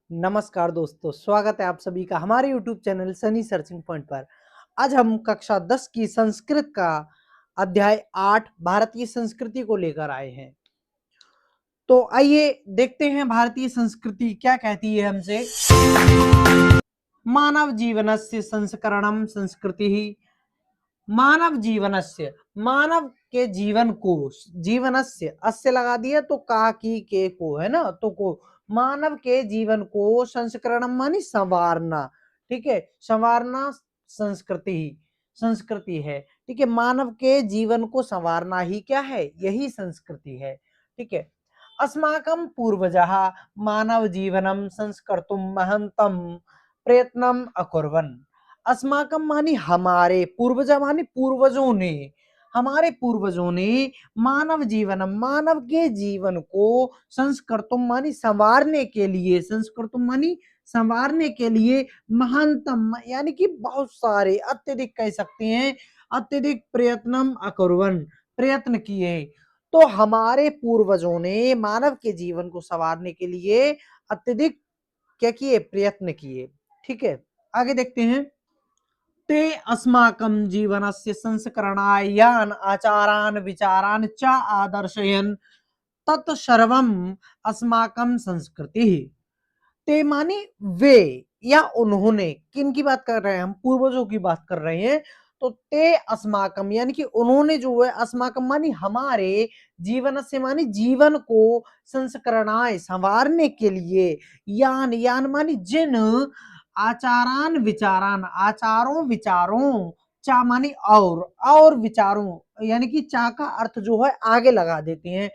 नमस्कार दोस्तों, स्वागत है आप सभी का हमारे YouTube channel Sunny searching point पर। आज हम कक्षा 10 की संस्कृत का अध्याय 8 भारतीय संस्कृति को लेकर आए हैं। तो आइए देखते हैं भारतीय संस्कृति क्या कहती है हमसे। मानव जीवनस्य संस्करणम संस्कृति। मानव जीवनस्य, मानव के जीवन को, जीवनस्य अस्य लगा दिया तो का की के को है ना, तो को मानव के जीवन को संस्करणम मानी संवारना। ठीक है, संवारना संस्कृति, संस्कृति है। ठीक है, मानव के जीवन को संवारना ही क्या है, यही संस्कृति है। ठीक है, अस्माकं पूर्वजः मानव जीवनम संस्कर्तुम महंतम प्रयत्नम अकुर्वन्। अस्माकम मानी हमारे, पूर्वज मानी पूर्वजों ने, हमारे पूर्वजों ने मानव जीवन, मानव के जीवन को संस्कृतम मानी संवारने के लिए, संस्कृतम मानी संवारने के लिए महानतम यानी कि बहुत सारे, अत्यधिक कह सकते हैं, अत्यधिक प्रयत्नम अकुर्वन्, प्रयत्न किए। तो हमारे पूर्वजों ने मानव के जीवन को संवारने के लिए अत्यधिक क्या किए, प्रयत्न किए। ठीक है, आगे देखते हैं। ते अस्माकं जीवनस्य संस्करणाय यान आचारान विचारान च आदर्शयन् तत्सर्वम् अस्माकं संस्कृति। ते माने वे या उन्होंने, किन की बात कर रहे हैं हम, पूर्वजों की बात कर रहे हैं। तो ते अस्माकम यानी कि उन्होंने जो है, अस्माकम मानी हमारे, जीवन से मानी जीवन को, संस्करणाय संवारने के लिए, यान यान मानी जिन, आचारान विचारान आचारों विचारों, चा मानी और विचारों यानी कि चा का अर्थ जो है आगे लगा देते हैं,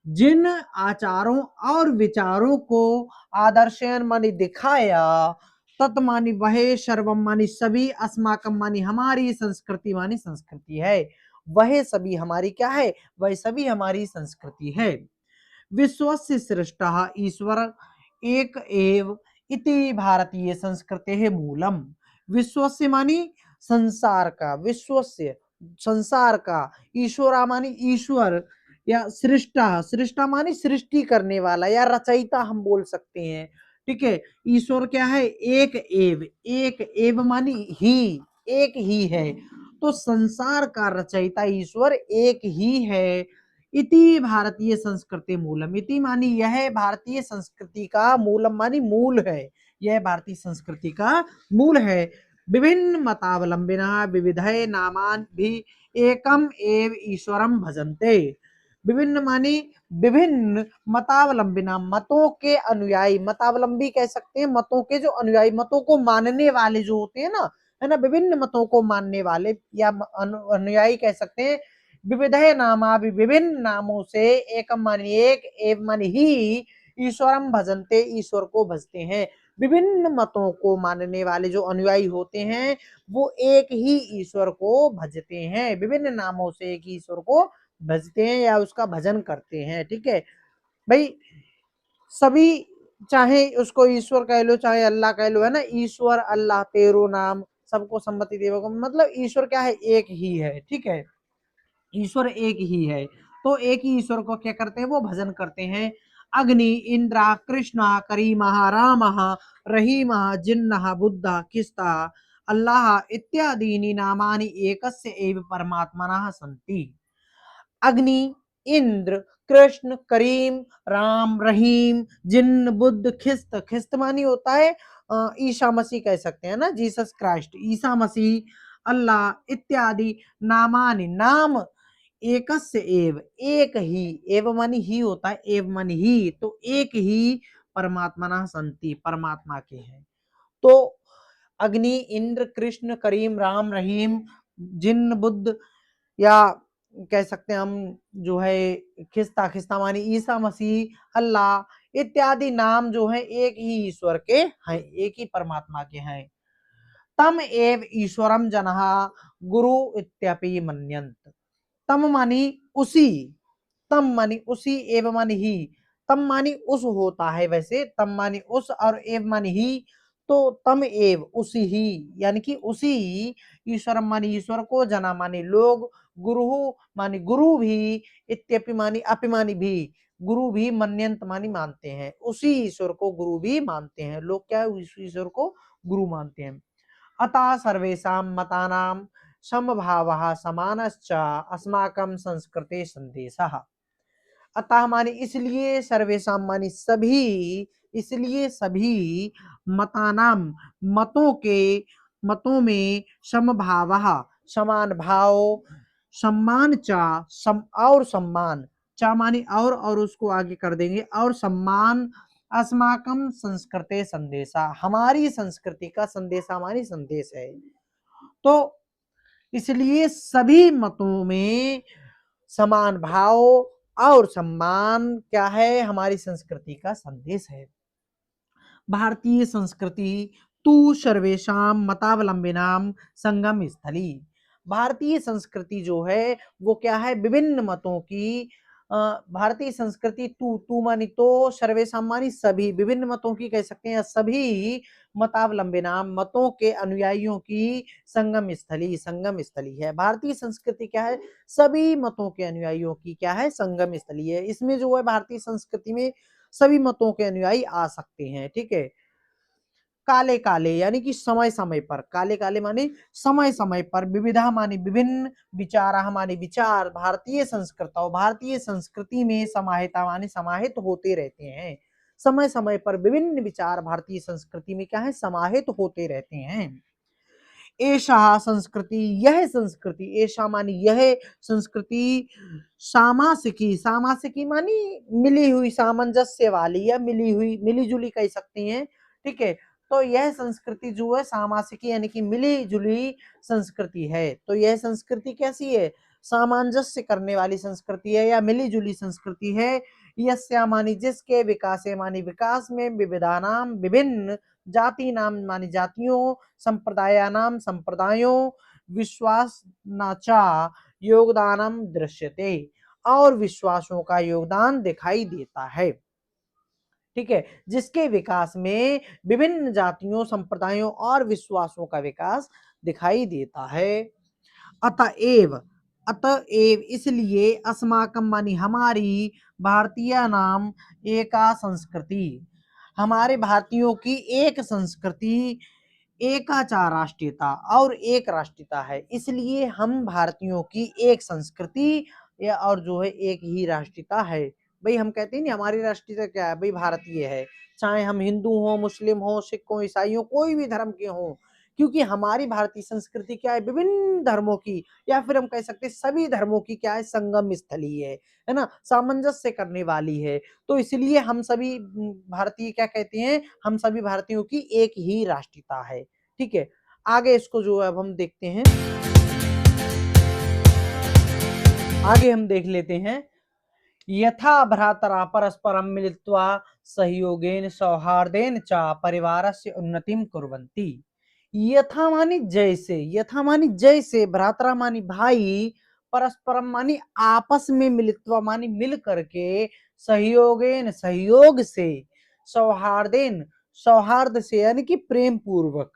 जिन आचारों और विचारों को आदर्शयन मानी दिखाया, तत् मानी वह, सर्वम मानी सभी, अस्माकम मानी हमारी, संस्कृति मानी संस्कृति है, वह सभी हमारी क्या है, वह सभी हमारी संस्कृति है। विश्वस्य सृष्टः ईश्वर एक एव इति भारतीय संस्कृतेः मूलम। विश्वस्य मानी संसार का, विश्वस्य संसार का, ईश्वरा मानी ईश्वर, या सृष्टा, सृष्टा मानी सृष्टि करने वाला या रचयिता हम बोल सकते हैं। ठीक है, ईश्वर क्या है, एक एव मानी ही, एक ही है। तो संसार का रचयिता ईश्वर एक ही है। इति भारतीय संस्कृति मूलम, इति मानी यह भारतीय संस्कृति का, मूलम मानी मूल है, यह भारतीय संस्कृति का मूल है। विभिन्न मतावलंबिना विविधे नामान भी एकम एव ईश्वरम भजन्ते। विभिन्न मानी विभिन्न, मतावलंबिना मतों के अनुयायी, मतावलंबी कह सकते हैं, मतों के जो अनुयायी, मतों को मानने वाले जो होते हैं ना, है ना, विभिन्न मतों को मानने वाले या अनुयायी कह सकते हैं। विविधे नामा भी विभिन्न नामों से, एकम मानी एक, एव मानी ही, ईश्वरम भजन्ते ईश्वर को भजते हैं। विभिन्न मतों को मानने वाले जो अनुयायी होते हैं वो एक ही ईश्वर को भजते हैं, विभिन्न नामों से एक ही ईश्वर को भजते हैं या उसका भजन करते हैं। ठीक है भाई, सभी, चाहे उसको ईश्वर कह लो चाहे अल्लाह कह लो, है ना, ईश्वर अल्लाह तेरो नाम सबको सम्मति देवो, मतलब ईश्वर क्या है, एक ही है। ठीक है, ईश्वर एक ही है, तो एक ही ईश्वर को क्या करते हैं, वो भजन करते हैं। अग्नि इंद्रा कृष्णा करीमः रामः रहीमः जिन्नः बुद्धः किस्ता अल्लाह इत्यादीनि नामानि एकस्य एव परमात्मनः सन्ति। अग्नि, इंद्र, कृष्ण, करीम, राम, रहीम, जिन्न, बुद्ध, खिस्त, खिस्त मानी होता है ईसा मसीह कह सकते हैं ना, जीसस क्राइस्ट, ईसा मसीह, अल्लाह इत्यादि नामानि, नाम एकस्य एव, एक ही, एव मानी ही होता है, एव मानी ही, तो एक ही परमात्मा संति, परमात्मा के हैं। तो अग्नि, इंद्र, कृष्ण, करीम, राम, रहीम, जिन्न, बुद्ध, या कह सकते हैं हम जो है खिस्ता, खिस्ता मानी ईसा मसीह, अल्लाह इत्यादि नाम जो है एक ही ईश्वर के हैं, एक ही परमात्मा के हैं। तम एव ईश्वरम जनः गुरु इत्यपि मन्यन्त। तम मानी उसी, तम मानी उसी, एव मानी ही, तम मानी उस होता है, वैसे तम मानी उस और एव मानी ही, तो तम एव उसी ही, यानी कि उसी, ईश्वर मानी ईश्वर को, जना मानी लोग, गुरु मानी गुरु भी, इत्यपि मानी अपिमानी भी, गुरु भी मन्यंत मानी मानते हैं, उसी ईश्वर को गुरु भी मानते हैं लोग, क्या है उस ईश्वर को गुरु मानते हैं। अतः सर्वेषां मतानां समभावः समानश्च अस्माकं संस्कृते संदेशः। अतः माने इसलिए, सर्वेषां माने सभी, इसलिए सभी मतानाम मतों में समभावः समान भाव, सम्मान चा और सम्मान, चा माने और उसको आगे कर देंगे, और सम्मान, अस्माकम संस्कृते संदेशा, हमारी संस्कृति का संदेशा मानी संदेश है। तो इसलिए सभी मतों में समान भाव और सम्मान क्या है, हमारी संस्कृति का संदेश है। भारतीय संस्कृति तू सर्वेशम मतावलंबिनाम संगम स्थली। भारतीय संस्कृति जो है वो क्या है, विभिन्न मतों की भारतीय संस्कृति तू मानी तो, सर्वेशम मानी सभी, विभिन्न मतों की कह सकते हैं, सभी मतावलंबिनाम मतों के अनुयायियों की संगम स्थली है। भारतीय संस्कृति क्या है, सभी मतों के अनुयायियों की क्या है, संगम स्थली है। इसमें जो है भारतीय संस्कृति में सभी मतों के अनुयायी आ सकते हैं, ठीक है। काले काले यानी कि समय समय पर, काले काले माने समय समय पर, विविधा माने विभिन्न, विचारा माने विचार, भारतीय संस्कृति में समाहिता माने समाहित होते रहते हैं। समय समय पर विभिन्न विचार भारतीय संस्कृति में क्या है, समाहित होते रहते हैं। एषा संस्कृति, यह संस्कृति, एषा मानी यह संस्कृति, सामासिकी, सामासिकी मानी मिली हुई, सामंजस्य वाली या मिली हुई, मिली जुली कह सकते हैं, ठीक है। तो यह संस्कृति जो है सामासिकी यानी कि मिली जुली संस्कृति है। तो यह संस्कृति कैसी है, सामंजस्य करने वाली संस्कृति है या मिली जुली संस्कृति है। यस्या मानी जिसके, विकासे मानी विकास में, विविधानाम विभिन्न, जाति नाम मानी जातियों, संप्रदाया नाम संप्रदायों, विश्वास नाचा योगदानम दृश्यते, और विश्वासों का योगदान दिखाई देता है, ठीक है। जिसके विकास में विभिन्न जातियों, संप्रदायों और विश्वासों का विकास दिखाई देता है। अतएव, अतएव इसलिए, अस्माकम मानी हमारी, भारतीय नाम एका संस्कृति, हमारे भारतीयों की एक संस्कृति, एकाचा राष्ट्रीयता और एक राष्ट्रीयता है। इसलिए हम भारतीयों की एक संस्कृति या और जो है एक ही राष्ट्रीयता है। भाई हम कहते हैं ना हमारी राष्ट्रीयता क्या है, भाई भारतीय है, चाहे हम हिंदू हो, मुस्लिम हो, सिख हो, ईसाई हो, कोई भी धर्म के हो, क्योंकि हमारी भारतीय संस्कृति क्या है, विभिन्न धर्मों की, या फिर हम कह सकते हैं सभी धर्मों की क्या है, संगम स्थली है ना, सामंजस्य करने वाली है। तो इसलिए हम सभी भारतीय क्या कहते हैं, हम सभी भारतीयों की एक ही राष्ट्रीयता है, ठीक है। आगे इसको जो है अब हम देखते हैं, आगे हम देख लेते हैं। यथा भ्रातरा परस्परम मिलित्वा सहयोगेन सौहार्देन च परिवारस्य उन्नतिम कुर्वन्ति। यथा मानी जैसे, यथा मानी जैसे, भ्रातरा मानी भाई, परस्परम मानी आपस में, मिलित्वा मानी मिल करके, सहयोगेन सहयोग से, सौहार्देन सौहार्द से यानी कि प्रेम पूर्वक,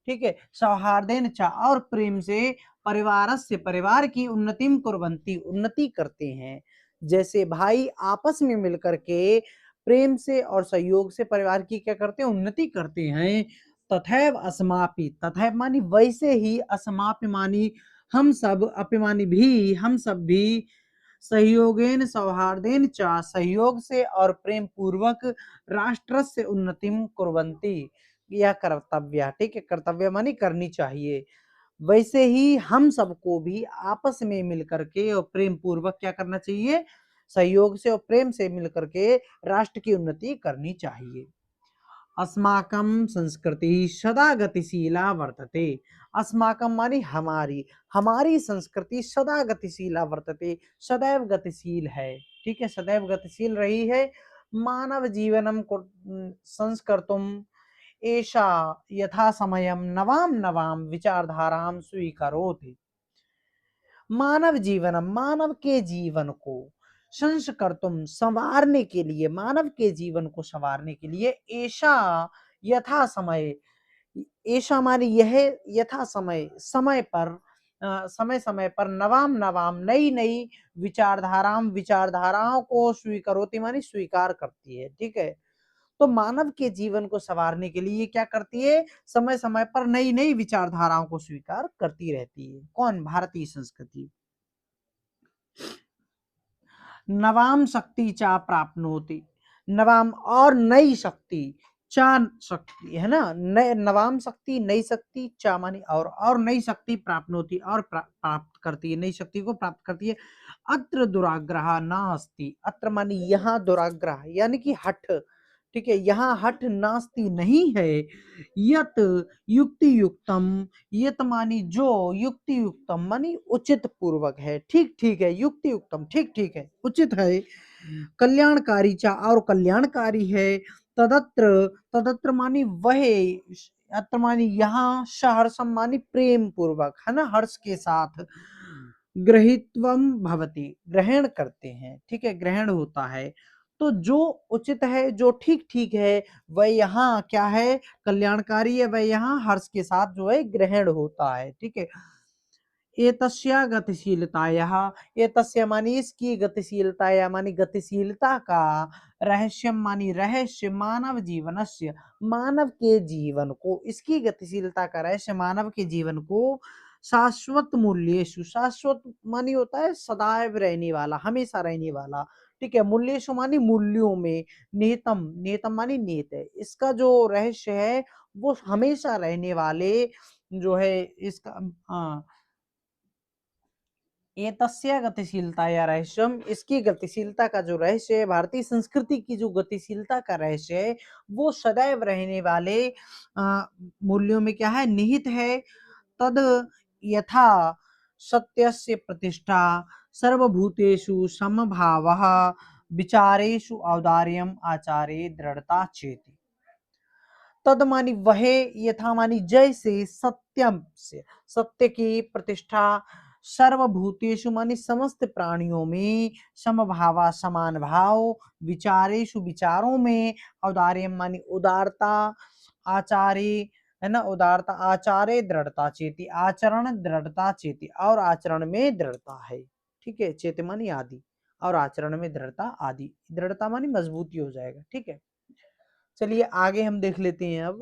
ठीक है, सौहार्देन चा और प्रेम से, परिवारस्य परिवार की, उन्नतिम कुर्वन्ति उन्नति करते हैं। जैसे भाई आपस में मिलकर के प्रेम से और सहयोग से परिवार की क्या करते हैं, उन्नति करते हैं। तथैव अस्मापि, तथैव मानी वैसे ही, अस्मापि मानी हम सब, अपिमानी भी हम सब भी, सहयोगेन सौहार्देन च सहयोग से और प्रेम पूर्वक, राष्ट्रस्य उन्नतिम कुर्वन्ति, यह कर्तव्य, ठीक है, कर्तव्य मानी करनी चाहिए। वैसे ही हम सबको भी आपस में मिलकर के और प्रेम पूर्वक क्या करना चाहिए, सहयोग से और प्रेम से मिलकर के राष्ट्र की उन्नति करनी चाहिए। अस्माकं संस्कृति सदा गतिशीला वर्तते। अस्माकं मानी हमारी, हमारी संस्कृति सदा गतिशीला वर्तते, सदैव गतिशील है, ठीक है, सदैव गतिशील रही है। मानव जीवनम संस्कर्तुम एषा यथा समयम नवाम नवाम विचारधाराम स्वीकरोति। मानव जीवनम, मानव के जीवन को, संस्कर्तुम संवारने के लिए, मानव के जीवन को संवारने के लिए, ऐसा यथा समय, ऐसा माने यह, यथा समय, समय पर, समय समय पर नवाम नवाम नई नई विचारधाराओं को स्वीकरोति मानी स्वीकार करती है। ठीक है, तो मानव के जीवन को संवारने के लिए क्या करती है, समय समय पर नई नई विचारधाराओं को स्वीकार करती रहती है। कौन? भारतीय संस्कृति। नवाम शक्ति चा प्राप्नोति, नवाम और नई शक्ति, चा शक्ति है ना, नवाम शक्ति, नई शक्ति, चा मानी और नई शक्ति प्राप्नोति और प्राप्त करती है, नई शक्ति को प्राप्त करती है। अत्र दुराग्रह नास्ति, अत्र मानी यहाँ, दुराग्रह यानी कि हठ। ठीक है, यहाँ हठ नास्ति नहीं है। यत युक्ति युक्तम, यत मानी जो, युक्ति युक्तम मानी उचित पूर्वक है, ठीक ठीक है, युक्ति युक्तम ठीक ठीक है, उचित है, कल्याणकारी चा और कल्याणकारी है, तदत्र, तदत्र मानी वह, अत्र मानी यहाँ, सहर्षम मानी प्रेम पूर्वक है ना, हर्ष के साथ, गृहीत्वम भवति ग्रहण करते हैं। ठीक है, ग्रहण होता है। तो जो उचित है, जो ठीक ठीक है, वह यहाँ क्या है, कल्याणकारी है, वह यहाँ हर्ष के साथ जो है ग्रहण होता है। ठीक है, एतस्या गतिशीलतायाः, एतस्य मानी इसकी, गतिशीलताया मानी गतिशीलता का, रहस्यम मानी रहस्य, मानव जीवनस्य मानव के जीवन को, इसकी गतिशीलता का रहस्य मानव के जीवन को, शाश्वत मूल्येषु, शाश्वत मानी होता है सदैव रहने वाला, हमेशा रहने वाला। ठीक है, मूल्येषु मानी मूल्यों में, निहितम, निहितम मानी निहित है, इसका जो रहस्य है वो हमेशा रहने वाले जो है इसका, हाँ, ये तस्य गतिशीलता या रहस्यम, इसकी गतिशीलता का जो रहस्य है, भारतीय संस्कृति की जो गतिशीलता का रहस्य है, वो सदैव रहने वाले मूल्यों में क्या है, निहित है। तद यथा सत्यस्य प्रतिष्ठा, सर्वभूतेषु समभावः, विचारेषु औदार्यम, आचारे दृढ़ता चेति। तद मानी वह, यथा मानी जैसे, सत्यम से, सत्य की प्रतिष्ठा, सर्वभूतेषु मानी समस्त प्राणियों में, समभावा समान भाव, विचारेषु विचारों में, औदार्य मानी उदारता, आचारे है ना, उदारता, आचारे दृढ़ता चेती, आचरण दृढ़ता चेती, और आचरण में दृढ़ता है। ठीक है, चेत मानी आदि, और आचरण में दृढ़ता आदि, दृढ़ता मानी मजबूती हो जाएगा। ठीक है, चलिए आगे हम देख लेते हैं। अब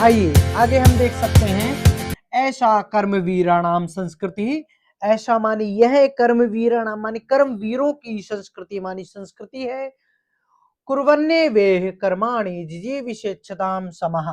आइए आगे हम देख सकते हैं, ऐसा कर्मवीराणाम संस्कृति, ऐसा मानी यह कर्मवीराणाम मानी कर्मवीरों की संस्कृति, मानी संस्कृति है। कुर्वन्ने वेह कर्माणि जिजीविषेच्छताम समः,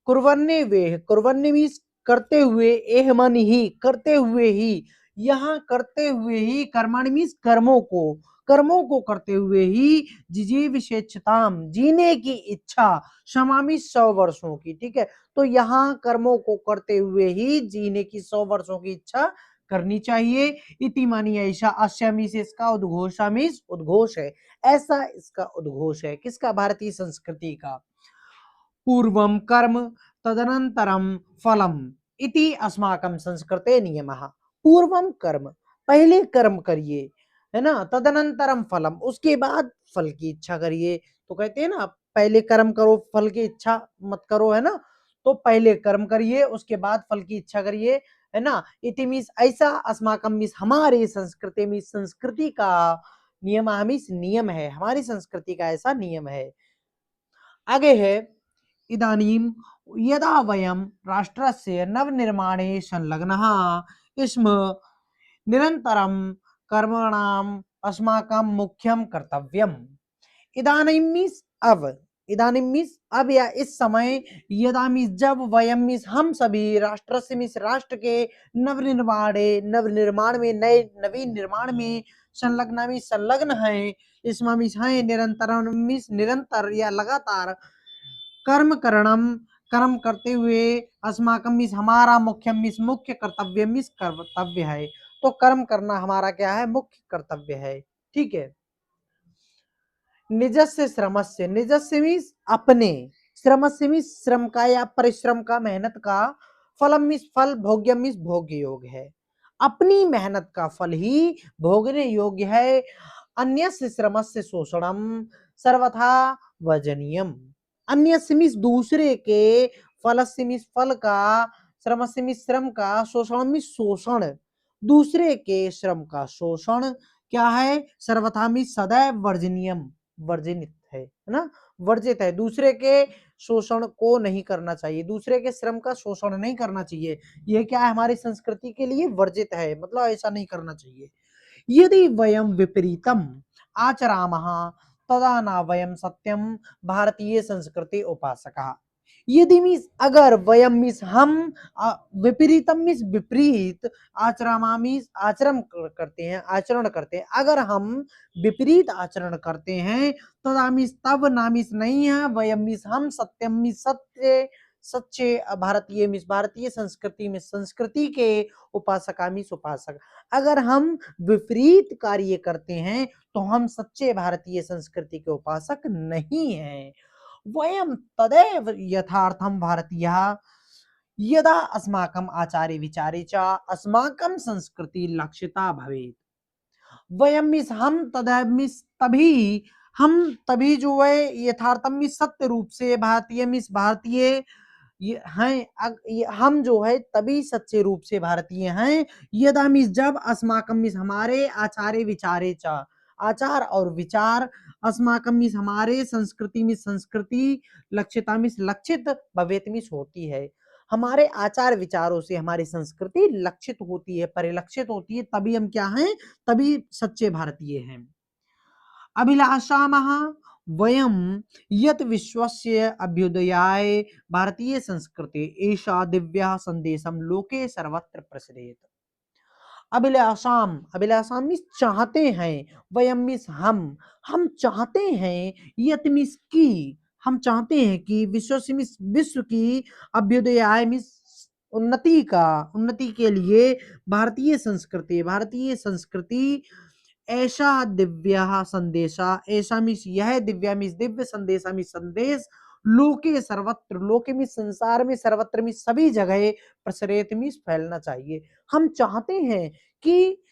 कुर्वन्ने वेह, कुर्वन्ने मीन्स करते हुए, एह मानी ही, करते हुए ही, यहाँ करते हुए ही, कर्माणि मीन्स कर्मों को, कर्मों को करते हुए ही, जिजीविषेच्छताम जीने की इच्छा, समामी 100 वर्षों की। ठीक है, तो यहाँ कर्मों को करते हुए ही जीने की 100 वर्षों की इच्छा करनी चाहिए। इति मानी ऐसा, अस्यामी से इसका उद्घोषामी उद्घोष है, ऐसा इसका उद्घोष है, किसका? भारतीय संस्कृति का। पूर्वम कर्म तदनंतरम फलम इति अस्माकं संस्कृते नियमः। पूर्वम कर्म, पहले कर्म करिए है ना, तदनंतरम फलम, उसके बाद फल की इच्छा करिए। तो कहते हैं ना, पहले कर्म करो फल की इच्छा मत करो, है ना, तो पहले कर्म करिए उसके बाद फल की इच्छा करिए, है ना। इति मीन्स ऐसा, अस्माकं मीन्स हमारे संस्कृति में, संस्कृति का, नियम मीन्स नियम है, हमारी संस्कृति का ऐसा नियम है। आगे है, इदानीं यदा वयं राष्ट्रस्य नवनिर्माणे संलग्नः स्म, निरन्तरं कर्मणाम् अस्माकं मुख्यं कर्तव्यम्। इदानीं मीन्स अब, इदानीं मीन्स अब या इस समय, यदा मीन्स जब, वयम मीन्स हम सभी, राष्ट्र से मीन्स राष्ट्र के, नवनिर्माणे, नवनिर्माण में, नए नवीन निर्माण में, संलग्न मीन्स संलग्न है, इसमें मीन्स है, निरंतर मीन्स निरंतर या लगातार, कर्म करणम कर्म करते हुए, अस्माकम मीन्स हमारा, मुख्यम मीन्स मुख्य, कर्तव्य मीन्स कर्तव्य है, तो कर्म करना हमारा क्या है? मुख्य कर्तव्य है। ठीक है, निजस्य श्रमस्य, निजस्य मीन्स अपने, श्रमस्य मीन्स श्रम का या परिश्रम का, मेहनत का, फलम मीन्स फल, भोग्यम मीन्स भोग्य योग है, अपनी मेहनत का फल ही भोगने योग्य है। अन्यस्य श्रमस्य शोषणम सर्वथा वजनीयम, अन्यस्य मीन्स दूसरे के, फलस्य मीन्स फल का, श्रमस्य मीन्स श्रम का, शोषण मीन्स शोषण, दूसरे के श्रम का शोषण क्या है, सर्वथा मीन्स सदैव वर्जनीयम, वर्जित है ना, वर्जित है, दूसरे के शोषण को नहीं करना चाहिए, दूसरे के श्रम का शोषण नहीं करना चाहिए, ये क्या है हमारी संस्कृति के लिए वर्जित है, मतलब ऐसा नहीं करना चाहिए। यदि वयम विपरीतम आचरामः तदा न वयम सत्यम भारतीय संस्कृति उपासका। यदि मीन्स अगर, वयम मीन्स हम, विपरीतम मीन्स विपरीत, आचरामा मीन्स आचरण करते हैं, आचरण करते हैं, अगर हम विपरीत आचरण करते हैं, तदा मीन्स तब, ना मीन्स नहीं है, वयम मीन्स हम, सत्यम मीन्स सत्य, सच्चे, भारतीय मीन्स भारतीय संस्कृति में संस्कृति के, उपासका मीन्स उपासक, अगर हम विपरीत कार्य करते हैं तो हम सच्चे भारतीय संस्कृति के उपासक नहीं हैं। वयम तदेव यथार्थम भारतीयः यदा अस्माकम आचारे विचारे च अस्माकम संस्कृति लक्षिता भवेत्। वयम मीन्स हम, तदैव मीन्स तभी, हम तभी जो है यथार्थम मीन्स सत्य रूप से, भारतीय मीन्स भारतीय ये हैं, हम जो है तभी सच्चे रूप से भारतीय हैं, यदा मीन्स जब, अस्माकम मीन्स हमारे, आचारे विचारे च, आचार और विचार, अस्माकम मीन्स हमारे, संस्कृति मीन्स संस्कृति, लक्षिता मीन्स लक्षित, भवेत मीन्स होती है, हमारे आचार विचारों से हमारी संस्कृति लक्षित होती है, परिलक्षित होती है, तभी हम क्या हैं, तभी सच्चे भारतीय हैं। अभिलाषामः वयं यत् विश्वस्य अभ्युदयाय भारतीय संस्कृति एषा दिव्या संदेशम लोके सर्वत्र प्रसरेत। अभिलाषाम, अभिलाषाम मीन्स चाहते हैं, वयम मीन्स हम चाहते हैं, यत मीन्स की, हम चाहते हैं कि, विश्व से मीन्स विश्व की, अभ्युदय मीन्स उन्नति का, उन्नति के लिए, भारतीय संस्कृति, भारतीय संस्कृति, ऐसा दिव्या संदेशा, ऐसा मीन्स यह, दिव्या मीन्स दिव्य, संदेशा मीन्स संदेश, लोके सर्वत्र, लोके मीन्स संसार में, सर्वत्र मीन्स सभी जगह, प्रसरेत मीन्स फैलना चाहिए। हम चाहते हैं कि,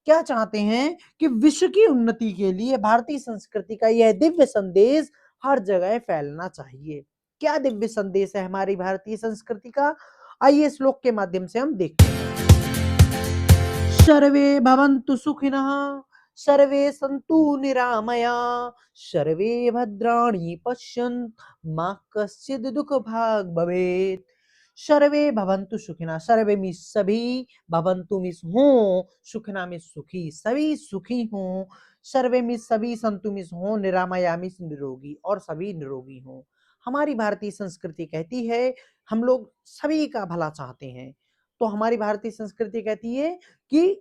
क्या चाहते हैं कि विश्व की उन्नति के लिए भारतीय संस्कृति का यह दिव्य संदेश हर जगह फैलना चाहिए। क्या दिव्य संदेश है हमारी भारतीय संस्कृति का, आइए श्लोक के माध्यम से हम देखते हैं। सर्वे भवन्तु सुखिनः, सर्वे सन्तु निरामया, सर्वे भद्राणि पश्यन्तु मा कश्चित् दुःखभाग् भवेत्। सर्वे भवन्तु सुखिनः, सर्वे मीन्स सभी, भवन्तु मीन्स हो, सुखिनः मीन्स सुखी, सभी सुखी हो, सर्वे मीन्स सभी, संतु मीन्स हो, निरामया मीन्स निरोगी, और सभी निरोगी हो। हमारी भारतीय संस्कृति कहती है हम लोग सभी का भला चाहते हैं, तो हमारी भारतीय संस्कृति कहती है कि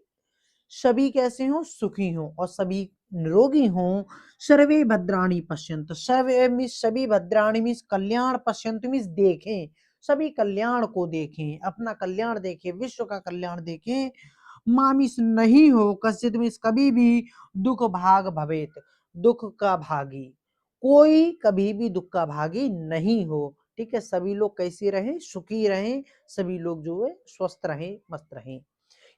सभी कैसे हों, सुखी हों, और सभी निरोगी हों। सर्वे भद्राणि पश्यन्तु, सर्वे मीन्स सभी, भद्राणि मीन्स कल्याण, पश्यन्तु मीन्स देखें, सभी कल्याण को देखें, अपना कल्याण देखें, विश्व का कल्याण देखें। मा मीन्स नहीं हो, कश्चित् मीन्स कभी भी, दुख भाग भवेत, दुख का भागी, कोई कभी भी दुख का भागी नहीं हो। ठीक है, सभी लोग कैसे रहें, सुखी रहें, सभी लोग जो है स्वस्थ रहें, मस्त रहें।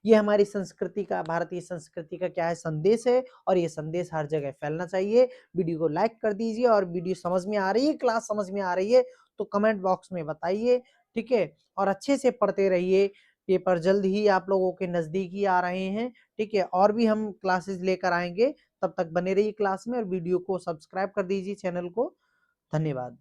ये हमारी संस्कृति का, भारतीय संस्कृति का क्या है, संदेश है, और ये संदेश हर जगह फैलना चाहिए। वीडियो को लाइक कर दीजिए, और वीडियो समझ में आ रही है, क्लास समझ में आ रही है तो कमेंट बॉक्स में बताइए। ठीक है, और अच्छे से पढ़ते रहिए, पेपर जल्द ही आप लोगों के नजदीक ही आ रहे हैं। ठीक है, और भी हम क्लासेस लेकर आएंगे, तब तक बने रहिए क्लास में, और वीडियो को सब्सक्राइब कर दीजिए चैनल को। धन्यवाद।